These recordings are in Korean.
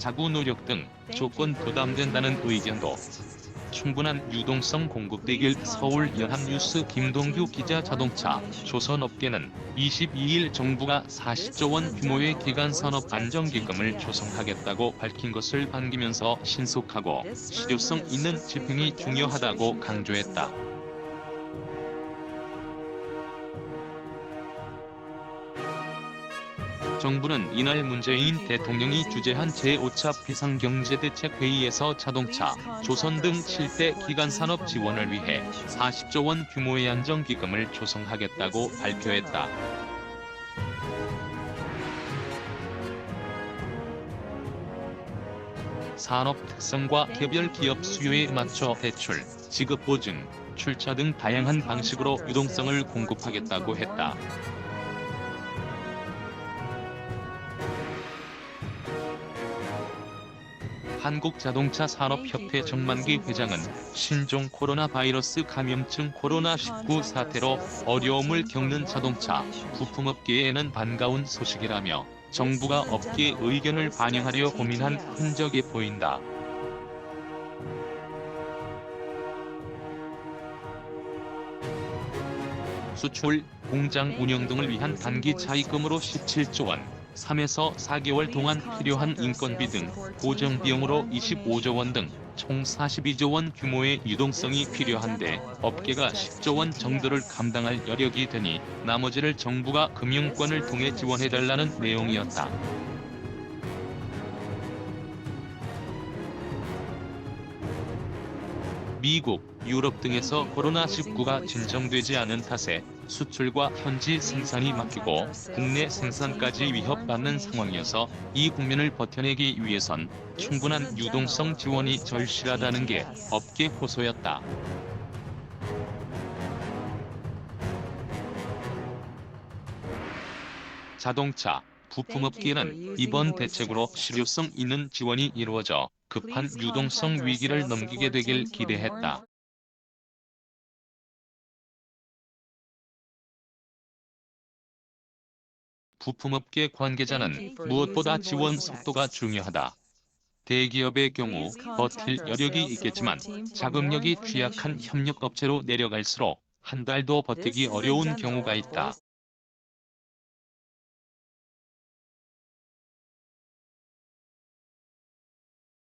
자구 노력 등 조건 부담된다는 의견도. 충분한 유동성 공급되길 서울 연합뉴스 김동규 기자. 자동차 조선업계는 22일 정부가 40조 원 규모의 기간산업안정기금을 조성하겠다고 밝힌 것을 반기면서 신속하고 실효성 있는 집행이 중요하다고 강조했다. 정부는 이날 문재인 대통령이 주재한 제5차 비상경제대책회의에서 자동차, 조선 등 7대 기간산업 지원을 위해 40조 원 규모의 안정기금을 조성하겠다고 발표했다. 산업 특성과 개별 기업 수요에 맞춰 대출, 지급 보증, 출자 등 다양한 방식으로 유동성을 공급하겠다고 했다. 한국자동차산업협회 정만기 회장은 신종 코로나 바이러스 감염증 코로나19 사태로 어려움을 겪는 자동차, 부품업계에는 반가운 소식이라며 정부가 업계의 의견을 반영하려 고민한 흔적이 보인다. 수출, 공장 운영 등을 위한 단기 차입금으로 17조 원, 3에서 4개월 동안 필요한 인건비 등 고정 비용으로 25조 원 등 총 42조 원 규모의 유동성이 필요한데 업계가 10조 원 정도를 감당할 여력이 되니 나머지를 정부가 금융권을 통해 지원해달라는 내용이었다. 미국, 유럽 등에서 코로나19가 진정되지 않은 탓에 수출과 현지 생산이 막히고 국내 생산까지 위협받는 상황이어서 이 국면을 버텨내기 위해선 충분한 유동성 지원이 절실하다는 게 업계 호소였다. 자동차, 부품업계는 이번 대책으로 실효성 있는 지원이 이루어져 급한 유동성 위기를 넘기게 되길 기대했다. 부품업계 관계자는 무엇보다 지원 속도가 중요하다. 대기업의 경우 버틸 여력이 있겠지만 자금력이 취약한 협력업체로 내려갈수록 한 달도 버티기 어려운 경우가 있다.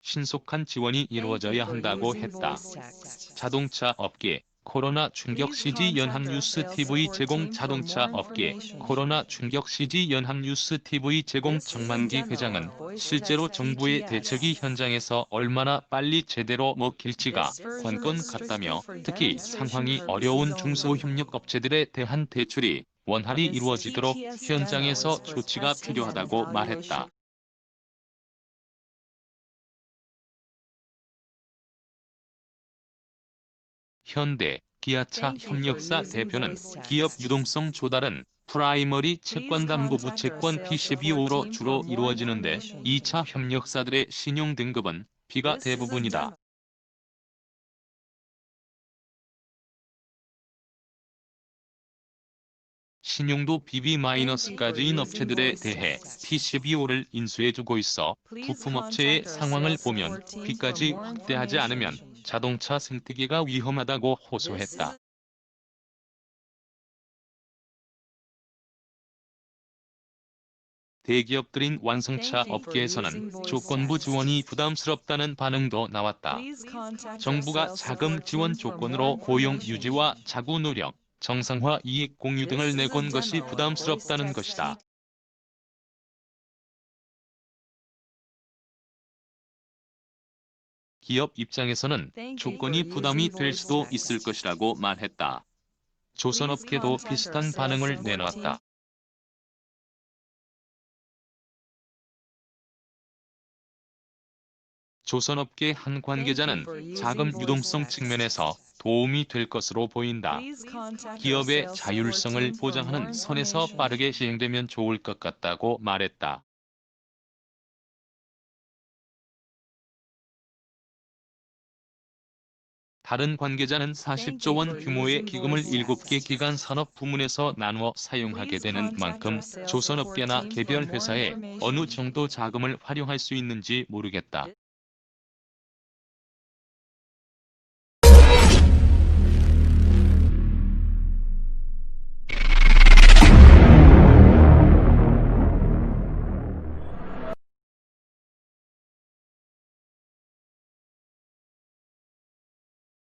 신속한 지원이 이루어져야 한다고 했다. 자동차 업계 코로나 충격 시지 연합뉴스 TV 제공. 자동차 업계 코로나 충격 시지 연합뉴스 TV 제공. 정만기 회장은 실제로 정부의 대책이 현장에서 얼마나 빨리 제대로 먹힐지가 관건 같다며 특히 상황이 어려운 중소협력업체들에 대한 대출이 원활히 이루어지도록 현장에서 조치가 필요하다고 말했다. 현대, 기아차 협력사 대표는 기업 유동성 조달은 프라이머리 채권담보부 채권 PCBO로 주로 이루어지는데 2차 협력사들의 신용 등급은 B가 대부분이다. 신용도 BB-까지인 업체들에 대해 PCBO를 인수해주고 있어 부품업체의 상황을 보면 B까지 확대하지 않으면 자동차 생태계가 위험하다고 호소했다. 대기업들인 완성차 업계에서는 조건부 지원이 부담스럽다는 반응도 나왔다. 정부가 자금 지원 조건으로 고용 유지와 자구 노력, 정상화 이익 공유 등을 내건 것이 부담스럽다는 것이다. 기업 입장에서는 조건이 부담이 될 수도 있을 것이라고 말했다. 조선업계도 비슷한 반응을 내놨다. 조선업계 한 관계자는 자금 유동성 측면에서 도움이 될 것으로 보인다. 기업의 자율성을 보장하는 선에서 빠르게 시행되면 좋을 것 같다고 말했다. 다른 관계자는 40조 원 규모의 기금을 7개 기간 산업 부문에서 나누어 사용하게 되는 만큼 조선업계나 개별 회사에 어느 정도 자금을 활용할 수 있는지 모르겠다.